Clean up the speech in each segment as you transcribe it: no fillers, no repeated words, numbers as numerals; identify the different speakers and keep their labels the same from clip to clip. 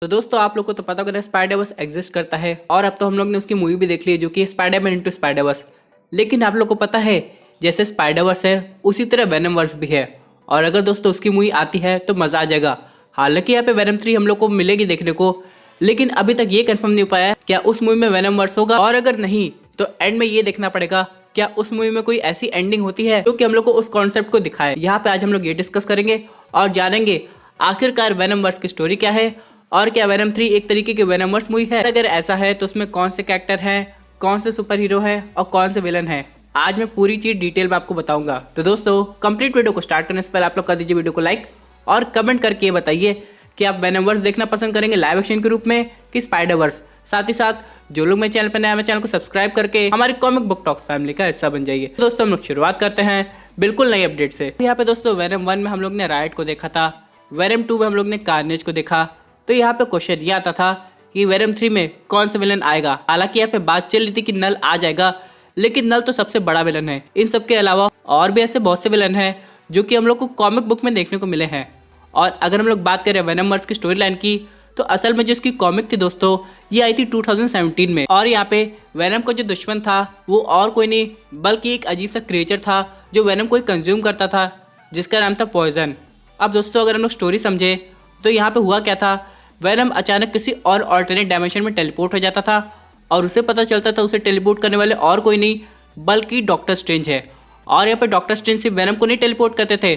Speaker 1: तो दोस्तों आप लोग को तो पता होगा स्पाइडरवर्स एग्जिस्ट करता है और अब तो हम लोग ने उसकी मूवी भी देख ली है जो कि स्पाइडरमैन इनटू स्पाइडरवर्स। लेकिन आप लोग को पता है जैसे स्पाइडरवर्स है उसी तरह वेनमवर्स भी है और अगर दोस्तों उसकी मूवी आती है तो मज़ा आ जाएगा। हालांकि यहाँ पे वेनम 3 हम लोग को मिलेगी देखने को, लेकिन अभी तक ये कंफर्म नहीं हो पाया है क्या उस मूवी में वेनमवर्स होगा, और अगर नहीं तो एंड में ये देखना पड़ेगा क्या उस मूवी में कोई ऐसी एंडिंग होती है जो कि हम लोग को उस कॉन्सेप्ट को दिखाए। यहाँ पे आज हम लोग ये डिस्कस करेंगे और जानेंगे आखिरकार वेनमवर्स की स्टोरी क्या है और क्या वेनम 3 एक तरीके की वेनमवर्स मूवी है। अगर ऐसा है तो उसमें कौन से कैरेक्टर हैं, कौन से सुपर हीरो हैं और कौन से विलन हैं, आज मैं पूरी चीज डिटेल में आपको बताऊंगा। तो दोस्तों कंप्लीट वीडियो को स्टार्ट करने से पहले आप लोग कर दीजिए वीडियो को लाइक और कमेंट करके बताइए कि आप वेनमवर्स देखना पसंद करेंगे लाइव एक्शन के रूप में कि स्पाइडरवर्स। साथ ही साथ जो लोग मेरे चैनल पर नया है चैनल को सब्सक्राइब करके हमारी कॉमिक बुक टॉक्स फैमिली का हिस्सा बन जाइए। तो दोस्तों हम लोग शुरुआत करते हैं बिल्कुल नई अपडेट से। यहाँ पे दोस्तों वेनम 1 में हम लोग ने राइट को देखा था, वेनम 2 में हम लोग ने कार्नेज को देखा। तो यहाँ पे क्वेश्चन ये आता था कि वेनम 3 में कौन सा विलन आएगा। हालांकि यहाँ पे बात चल रही थी कि नल आ जाएगा, लेकिन नल तो सबसे बड़ा विलन है। इन सब के अलावा और भी ऐसे बहुत से विलन हैं जो कि हम लोग को कॉमिक बुक में देखने को मिले हैं। और अगर हम लोग बात करें वेनमवर्स की स्टोरी लाइन की तो असल में जिसकी कॉमिक थी दोस्तों ये आई थी 2017 में। और यहाँ पे वेनम का जो दुश्मन था वो और कोई नहीं बल्कि एक अजीब सा क्रिएचर था जो वेनम को कंज्यूम करता था जिसका नाम था पॉइजन। अब दोस्तों अगर हम लोग स्टोरी समझे तो यहाँ पे हुआ क्या था, वेनम अचानक किसी और ऑल्टरनेट डायमेंशन में टेलीपोर्ट हो जाता था और उसे पता चलता था उसे टेलीपोर्ट करने वाले और कोई नहीं बल्कि डॉक्टर स्ट्रेंज है। और यहाँ पे डॉक्टर स्ट्रेंज सिर्फ वेनम को नहीं टेलीपोर्ट करते थे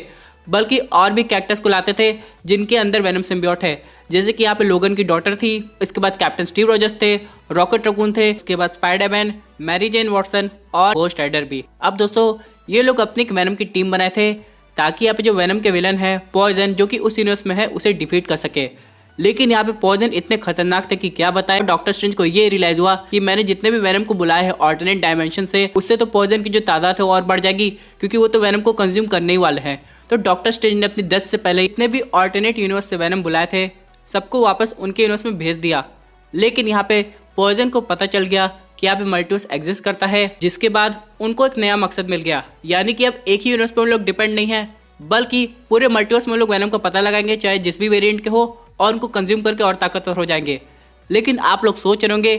Speaker 1: बल्कि और भी कैरेक्टर्स को लाते थे जिनके अंदर वेनम सिम्बियोट है। जैसे कि यहाँ पे लोगन की डॉटर थी, इसके बाद कैप्टन स्टीव रॉजर्स थे, रॉकेट रकून थे, इसके बाद स्पाइडरमैन, मैरी जेन वॉटसन और गोस्ट राइडर भी। अब दोस्तों ये लोग अपनी एक वेनम की टीम बनाए थे ताकि यहाँ पे जो वेनम के विलन है पॉइजन जो कि उस यूनिवर्स में है उसे डिफीट कर सके। लेकिन यहाँ पे पॉइजन इतने खतरनाक थे कि क्या बताएं। डॉक्टर स्ट्रेंज को ये रियलाइज हुआ कि मैंने जितने भी वेनम को बुलाया है ऑल्टरनेट डायमेंशन से उससे तो पॉइजन की जो तादाद है वो और बढ़ जाएगी क्योंकि वो तो वेनम को कंज्यूम करने ही वाले हैं। तो डॉक्टर स्ट्रेंज ने अपनी डेथ से पहले इतने भी ऑल्टरनेट यूनिवर्स से वेनम बुलाए थे सबको वापस उनके यूनिवर्स में भेज दिया। लेकिन यहाँ पे पॉइजन को पता चल गया कि यहाँ पे मल्टीवर्स एग्जिस्ट करता है, जिसके बाद उनको एक नया मकसद मिल गया, यानी कि अब एक ही यूनिवर्स पे उन लोग डिपेंड नहीं है बल्कि पूरे मल्टीवर्स में लोग वेनम का पता लगाएंगे चाहे जिस भी वेरिएंट के हो और उनको कंज्यूम करके और ताकतवर हो जाएंगे। लेकिन आप लोग सोच रहे होंगे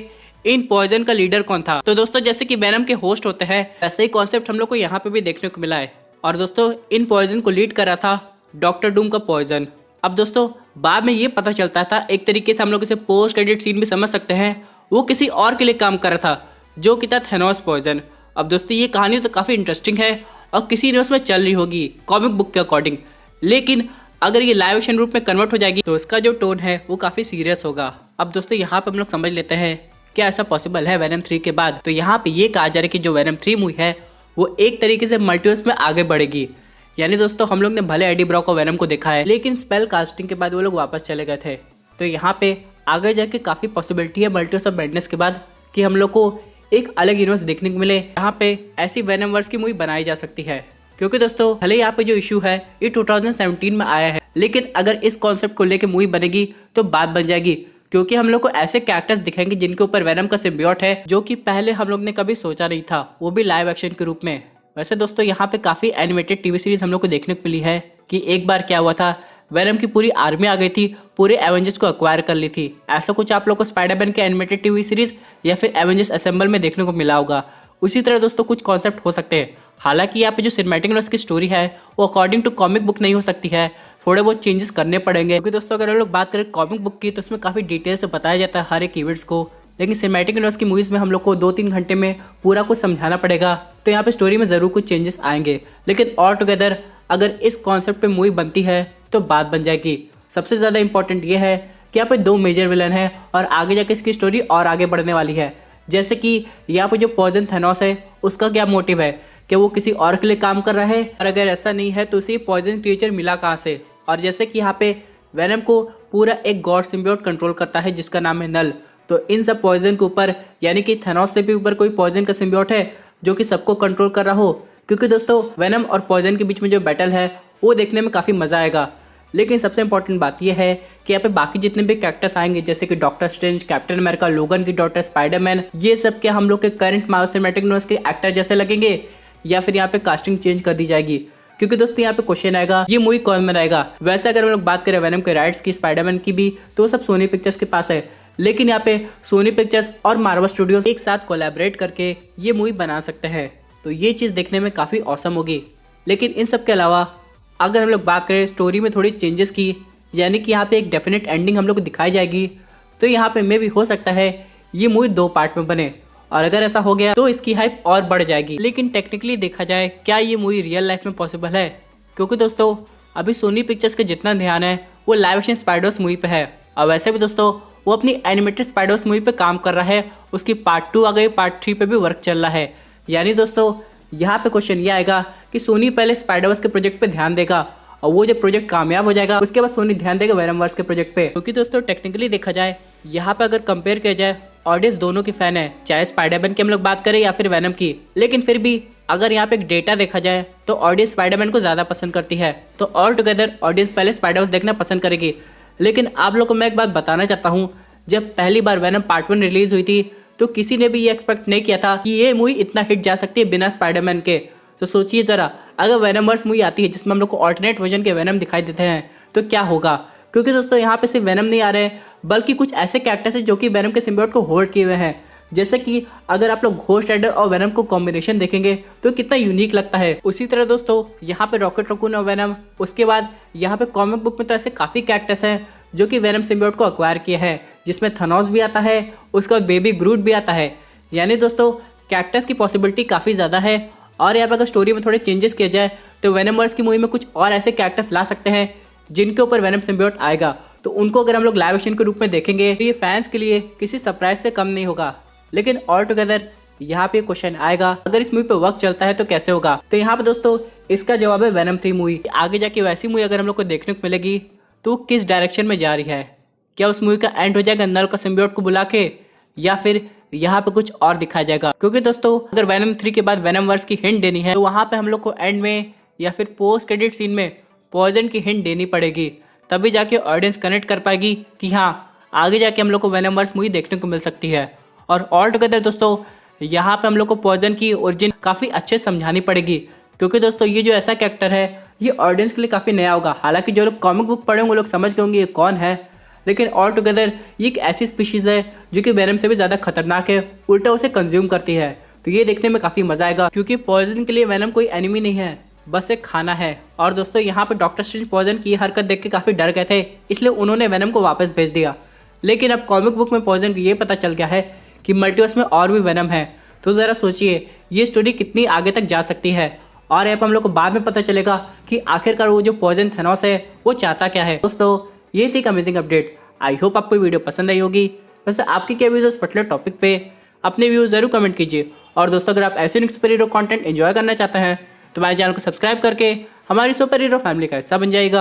Speaker 1: इन पॉइजन का लीडर कौन था। तो दोस्तों जैसे कि वेनम के होस्ट होते हैं वैसे ही कॉन्सेप्ट हम लोग को यहाँ पे भी देखने को मिला है। और दोस्तों इन पॉइजन को लीड कर रहा था डॉक्टर डूम का पॉइजन। अब दोस्तों बाद में ये पता चलता था, एक तरीके से हम लोग इसे पोस्ट क्रेडिट सीन भी समझ सकते हैं, वो किसी और के लिए काम कर रहा था जो कि था थेनोस पॉइजन। अब दोस्तों ये कहानी तो काफ़ी इंटरेस्टिंग है और किसी न्यूज़ में चल रही होगी कॉमिक बुक के अकॉर्डिंग, लेकिन अगर ये लाइव एक्शन रूप में कन्वर्ट हो जाएगी तो इसका जो टोन है वो काफ़ी सीरियस होगा। अब दोस्तों यहाँ पे हम लोग समझ लेते हैं क्या ऐसा पॉसिबल है वेनम 3 के बाद। तो यहाँ पे ये कहा जा रहा है कि जो वेनम 3 मूवी है वो एक तरीके से मल्टीवर्स में आगे बढ़ेगी। यानी दोस्तों हम लोग ने भले एडी ब्रॉक और वेनम को देखा है लेकिन स्पेल कास्टिंग के बाद वो लोग वापस चले गए थे। तो यहाँ पे आगे जाके काफ़ी पॉसिबिलिटी है मल्टीवर्स ऑफ मैडनेस के बाद कि हम लोग को एक अलग यूनिवर्स देखने को मिले। यहाँ पे ऐसी वेनमवर्स की मूवी बनाई जा सकती है क्योंकि दोस्तों भले यहाँ पे जो इशू है ये 2017 में आया है, लेकिन अगर इस कॉन्सेप्ट को लेके मूवी बनेगी तो बात बन जाएगी क्योंकि हम लोग को ऐसे कैरेक्टर्स दिखेंगे जिनके ऊपर वेनम का सिम्बियोट है जो कि पहले हम लोग ने कभी सोचा नहीं था, वो भी लाइव एक्शन के रूप में। वैसे दोस्तों यहाँ पे काफ़ी एनिमेटेड टीवी सीरीज हम लोग को देखने को मिली है कि एक बार क्या हुआ था, वेनम की पूरी आर्मी आ गई थी, पूरे एवेंजर्स को अक्वायर कर ली थी। ऐसा कुछ आप लोग को स्पाइडरमैन के एनिमेटेड टीवी सीरीज या फिर एवेंजर्स असेंबल में देखने को मिला होगा। उसी तरह दोस्तों कुछ कॉन्सेप्ट हो सकते हैं। हालांकि यहाँ पे जो सिनेमैटिक यूनिवर्स की स्टोरी है वो अकॉर्डिंग टू कॉमिक बुक नहीं हो सकती है, थोड़े बहुत चेंजेस करने पड़ेंगे क्योंकि दोस्तों अगर हम लोग बात करें कॉमिक बुक की तो उसमें काफ़ी डिटेल से बताया जाता है हर एक इवेंट्स को, लेकिन सिनेमैटिक यूनिवर्स की मूवीज़ में हम लोग को 2-3 घंटे में पूरा कुछ समझाना पड़ेगा। तो यहाँ पे स्टोरी में ज़रूर कुछ चेंजेस आएंगे, लेकिन ऑल टुगेदर अगर इस कॉन्सेप्ट पे मूवी बनती है तो बात बन जाएगी। सबसे ज़्यादा इंपॉर्टेंट ये है कि यहाँ पे 2 मेजर विलन है और आगे जाके इसकी स्टोरी और आगे बढ़ने वाली है। जैसे कि यहाँ पे जो पॉइजन थेनोस है उसका क्या मोटिव है कि वो किसी और के लिए काम कर रहा है, और अगर ऐसा नहीं है तो उसे पॉइजन क्रिएचर मिला कहाँ से। और जैसे कि यहाँ पे वेनम को पूरा एक गॉड सिम्बियोट कंट्रोल करता है जिसका नाम है नल। तो इन सब पॉइजन के ऊपर यानी कि थेनोस से भी ऊपर कोई पॉइजन का सिम्बियोट है जो कि सबको कंट्रोल कर रहा हो, क्योंकि दोस्तों वेनम और पॉइजन के बीच में जो बैटल है वो देखने में काफ़ी मज़ा आएगा। लेकिन सबसे इंपॉर्टेंट बात यह है कि यहाँ पे बाकी जितने भी कैरेक्टर्स आएंगे जैसे कि डॉक्टर स्ट्रेंज, कैप्टन अमेरिका, लोगन की डॉटर, स्पाइडरमैन, ये सब क्या हम लोग के करंट मार्वल सिनेमैटिक यूनिवर्स के एक्टर जैसे लगेंगे या फिर यहाँ पे कास्टिंग चेंज कर दी जाएगी। क्योंकि दोस्तों यहाँ पे क्वेश्चन आएगा ये मूवी कौन बनाएगा। वैसे अगर हम लोग बात करें वेनम के राइट्स की, स्पाइडरमैन की भी, तो वो सब सोनी पिक्चर्स के पास है। लेकिन यहाँ पे सोनी पिक्चर्स और मार्वल स्टूडियोज एक साथ कोलैबोरेट करके ये मूवी बना सकते हैं, तो ये चीज़ देखने में काफ़ी औसम होगी। लेकिन इन सब के अलावा अगर हम लोग बात करें स्टोरी में थोड़ी चेंजेस की, यानी कि यहाँ पे एक डेफिनेट एंडिंग हम लोग को दिखाई जाएगी, तो यहाँ पे मे भी हो सकता है ये मूवी 2 पार्ट में बने। और अगर ऐसा हो गया तो इसकी हाइप और बढ़ जाएगी। लेकिन टेक्निकली देखा जाए क्या ये मूवी रियल लाइफ में पॉसिबल है, क्योंकि दोस्तों अभी सोनी पिक्चर्स का जितना ध्यान है वो लाइव एक्शन स्पाइडर्स मूवी पे है। और वैसे भी दोस्तों वो अपनी एनिमेटेड स्पाइडर्स मूवी पे काम कर रहा है, उसकी पार्ट 2 आ गई, पार्ट 3 पे भी वर्क चल रहा है। यानी दोस्तों यहाँ पे क्वेश्चन ये आएगा कि सोनी पहले स्पाइडरवर्स के प्रोजेक्ट पे ध्यान देगा और वो जब प्रोजेक्ट कामयाब हो जाएगा उसके बाद सोनी ध्यान देगा वेनमवर्स के प्रोजेक्ट पे। क्योंकि दोस्तों टेक्निकली देखा जाए यहाँ पे अगर कंपेयर किया जाए ऑडियंस दोनों की फैन है, चाहे स्पाइडरमैन की हम लोग बात करें या फिर वेनम की। लेकिन फिर भी अगर यहाँ पे एक डेटा देखा जाए तो ऑडियंस स्पाइडरमैन को ज़्यादा पसंद करती है, तो ऑल टुगेदर ऑडियंस पहले स्पाइडरवर्स देखना पसंद करेगी। लेकिन आप लोग को मैं एक बात बताना चाहता हूँ, जब पहली बार वेनम पार्ट 1 रिलीज हुई थी तो किसी ने भी ये एक्सपेक्ट नहीं किया था कि ये मूवी इतना हिट जा सकती है बिना स्पाइडरमैन के। तो सोचिए जरा, अगर वेनमवर्स मूवी आती है जिसमें हम लोग को ऑल्टरनेट वर्जन के वेनम दिखाई देते हैं तो क्या होगा। क्योंकि दोस्तों यहाँ पे सिर्फ वेनम नहीं आ रहे बल्कि कुछ ऐसे कैरेक्टर्स हैं जो कि वेनम के सिम्बियोट को होल्ड किए हुए हैं। जैसे कि अगर आप लोग घोस्ट राइडर और वेनम को कॉम्बिनेशन देखेंगे तो कितना यूनिक लगता है। उसी तरह दोस्तों यहाँ पे रॉकेट रकून और वेनम, उसके बाद यहाँ पे कॉमिक बुक में तो ऐसे काफ़ी कैरेक्टर्स हैं जो कि वेनम सिम्बियोट को अक्वायर किए हैं, जिसमें थनोस भी आता है, उसके बाद बेबी ग्रूट भी आता है। यानी दोस्तों कैरेक्टर्स की पॉसिबिलिटी काफ़ी ज़्यादा है। और यहाँ पर अगर स्टोरी में थोड़े चेंजेस किया जाए तो वेनमवर्स की मूवी में कुछ और ऐसे कैरेक्टर्स ला सकते हैं जिनके ऊपर वेनम सिम्बियोट आएगा, तो उनको अगर हम लोग लाइव एक्शन के रूप में देखेंगे तो ये फैंस के लिए किसी सरप्राइज से कम नहीं होगा। लेकिन ऑल टुगेदर यहाँ पे क्वेश्चन आएगा अगर इस मूवी पे वर्क चलता है तो कैसे होगा। तो यहाँ पे दोस्तों इसका जवाब है वेनम 3 मूवी। आगे जाके वैसी मूवी अगर हम लोग को देखने को मिलेगी तो किस डायरेक्शन में जा रही है, क्या उस मूवी का एंड हो जाएगा नल का सिम्बियोट को बुला के, या फिर यहाँ पे कुछ और दिखाया जाएगा। क्योंकि दोस्तों अगर वेनम 3 के बाद वेनम वर्स की हिंट देनी है तो वहाँ पे हम लोग को एंड में या फिर पोस्ट क्रेडिट सीन में पॉइजन की हिंट देनी पड़ेगी, तभी जाके ऑडियंस कनेक्ट कर पाएगी कि हाँ आगे जाके हम लोग को वेनम वर्स मूवी देखने को मिल सकती है। और ऑल टुगेदर दोस्तों यहाँ पे हम लोग को पॉइजन की ओरिजिन काफ़ी अच्छे समझानी पड़ेगी, क्योंकि दोस्तों ये जो ऐसा कैरेक्टर है ये ऑडियंस के लिए काफ़ी नया होगा। हालांकि जो लोग कॉमिक बुक पढ़े होंगे वो लोग समझ गए होंगे ये कौन है, लेकिन ऑल टुगेदर ये एक ऐसी स्पीशीज़ है जो कि वेनम से भी ज़्यादा खतरनाक है, उल्टा उसे कंज्यूम करती है। तो ये देखने में काफ़ी मज़ा आएगा, क्योंकि पॉइजन के लिए वेनम कोई एनिमी नहीं है, बस एक खाना है। और दोस्तों यहाँ पे डॉक्टर स्ट्रेंज पॉइजन की हरकत देख के काफ़ी डर गए थे, इसलिए उन्होंने वेनम को वापस भेज दिया। लेकिन अब कॉमिक बुक में पॉइजन को ये पता चल गया है कि मल्टीवर्स में और भी वेनम है, तो ज़रा सोचिए ये स्टोरी कितनी आगे तक जा सकती है। और यहाँ पर हम लोग को बाद में पता चलेगा कि आखिरकार वो जो पॉइजन थेनोस है वो चाहता क्या है। दोस्तों ये थी एक अमेजिंग अपडेट। आई होप आपको वीडियो पसंद आई होगी। वैसे आपकी क्या व्यूज़ इस पर्टिकुलर टॉपिक पे, अपने व्यूज़ जरूर कमेंट कीजिए। और दोस्तों अगर आप ऐसे सुपर हीरो कंटेंट एंजॉय करना चाहते हैं तो हमारे चैनल को सब्सक्राइब करके हमारी सुपर हीरो फैमिली का हिस्सा बन जाएगा।